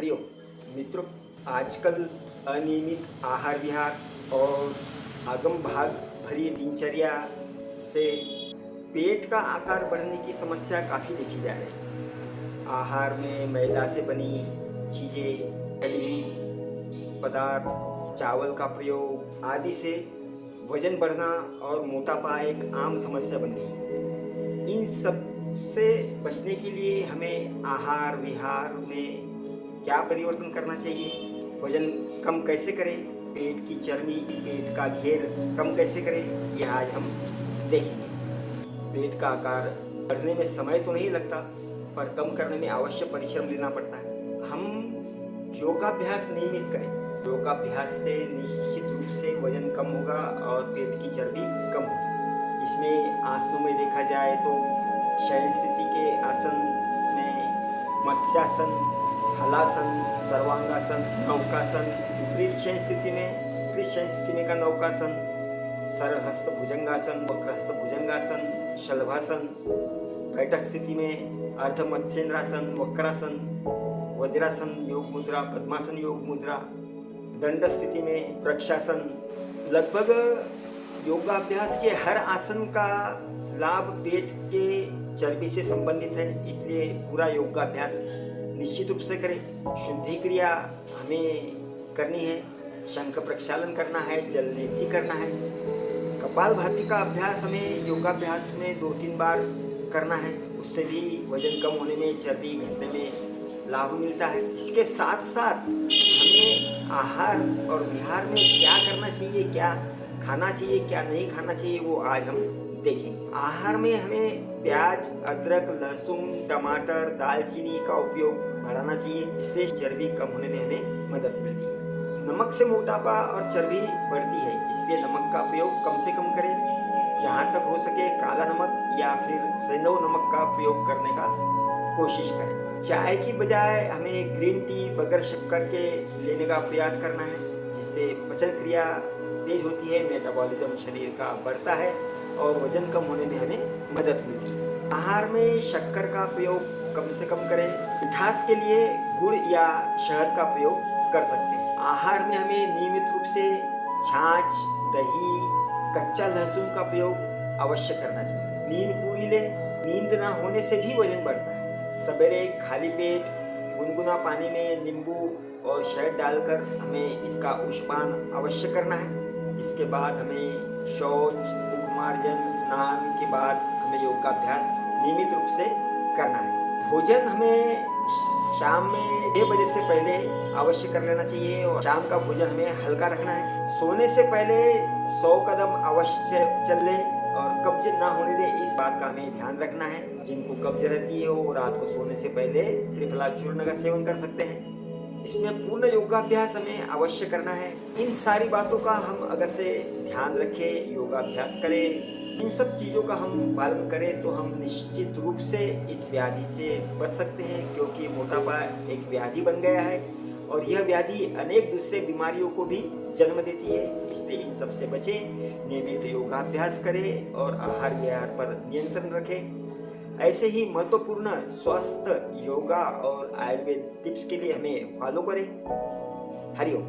हरिओम मित्रों, आजकल अनियमित आहार विहार और आगम भाग भरी दिनचर्या से पेट का आकार बढ़ने की समस्या काफ़ी देखी जा रही है। आहार में मैदा से बनी चीज़ें, तली हुई पदार्थ, चावल का प्रयोग आदि से वजन बढ़ना और मोटापा एक आम समस्या बन गई है। इन सब से बचने के लिए हमें आहार विहार में क्या परिवर्तन करना चाहिए, वजन कम कैसे करें, पेट की चर्बी, पेट का घेर कम कैसे करें, यह आज हम देखेंगे। पेट का आकार बढ़ने में समय तो नहीं लगता, पर कम करने में अवश्य परिश्रम लेना पड़ता है। हम योगाभ्यास नियमित करें। योगाभ्यास से निश्चित रूप से वजन कम होगा और पेट की चर्बी कम होगी। इसमें आसनों में देखा जाए तो शयन स्थिति के आसन में मत्स्यासन, हलासन, सर्वांगासन, नौकासन, विपरीत शयन स्थिति में का नौकासन, सरल हस्त भुजंगासन, वक्र हस्त भुजंगासन, शलभासन, बैठक स्थिति में अर्ध मत्स्येंद्रासन, वक्रासन, वज्रासन योग मुद्रा, पद्मासन योग मुद्रा, दंड स्थिति में वृक्षासन। लगभग योगाभ्यास के हर आसन का लाभ पेट के चर्बी से संबंधित है, इसलिए पूरा योगाभ्यास निश्चित रूप से करें। शुद्धि क्रिया हमें करनी है, शंख प्रक्षालन करना है, जल नेति करना है। कपालभाति का अभ्यास हमें योगाभ्यास में 2-3 बार करना है, उससे भी वजन कम होने में, चर्बी घटने में लाभ मिलता है। इसके साथ साथ हमें आहार और विहार में क्या करना चाहिए, क्या खाना चाहिए, क्या नहीं खाना चाहिए, वो आज हम देखेंगे। आहार में हमें प्याज, अदरक, लहसुन, टमाटर, दालचीनी का उपयोग बढ़ाना चाहिए, इससे चर्बी कम होने में हमें मदद मिलती है। नमक से मोटापा और चर्बी बढ़ती है, इसलिए नमक का प्रयोग कम से कम करें। जहाँ तक हो सके काला नमक या फिर सेंधव नमक का प्रयोग करने का कोशिश करें। चाय की बजाय हमें ग्रीन टी बगैर शक्कर के लेने का प्रयास करना है, जिससे पाचन क्रिया तेज होती है, मेटाबॉलिज्म शरीर का बढ़ता है और वजन कम होने में हमें मदद मिलती है। आहार में शक्कर का प्रयोग कम से कम करें। मिठास के लिए गुड़ या शहद का प्रयोग कर सकते हैं। आहार में हमें नियमित रूप से छाछ, दही, कच्चा लहसुन का प्रयोग अवश्य करना चाहिए। नींद पूरी ले, नींद ना होने से भी वजन बढ़ता है। सवेरे खाली पेट गुनगुना पानी में नींबू और शहद डालकर हमें इसका उष्पान अवश्य करना है। इसके बाद हमें शौच, मुखमार्जन, स्नान के बाद हमें योगाभ्यास नियमित रूप से करना है। भोजन हमें शाम में 6 बजे से पहले अवश्य कर लेना चाहिए और शाम का भोजन हमें हल्का रखना है। सोने से पहले 100 कदम अवश्य चल ले और कब्ज ना होने दे, इस बात का हमें ध्यान रखना है। जिनको कब्ज रहती है वो रात को सोने से पहले त्रिफला चूर्ण का सेवन कर सकते हैं। इसमें पूर्ण योगाभ्यास हमें अवश्य करना है। इन सारी बातों का हम अगर से ध्यान रखें, योगाभ्यास करें, इन सब चीज़ों का हम पालन करें तो हम निश्चित रूप से इस व्याधि से बच सकते हैं, क्योंकि मोटापा एक व्याधि बन गया है और यह व्याधि अनेक दूसरे बीमारियों को भी जन्म देती है। इसलिए इन सब से बचें, नियमित योगाभ्यास करें और आहार विहार पर नियंत्रण रखें। ऐसे ही महत्वपूर्ण स्वस्थ योगा और आयुर्वेद टिप्स के लिए हमें फॉलो करें। हरिओम।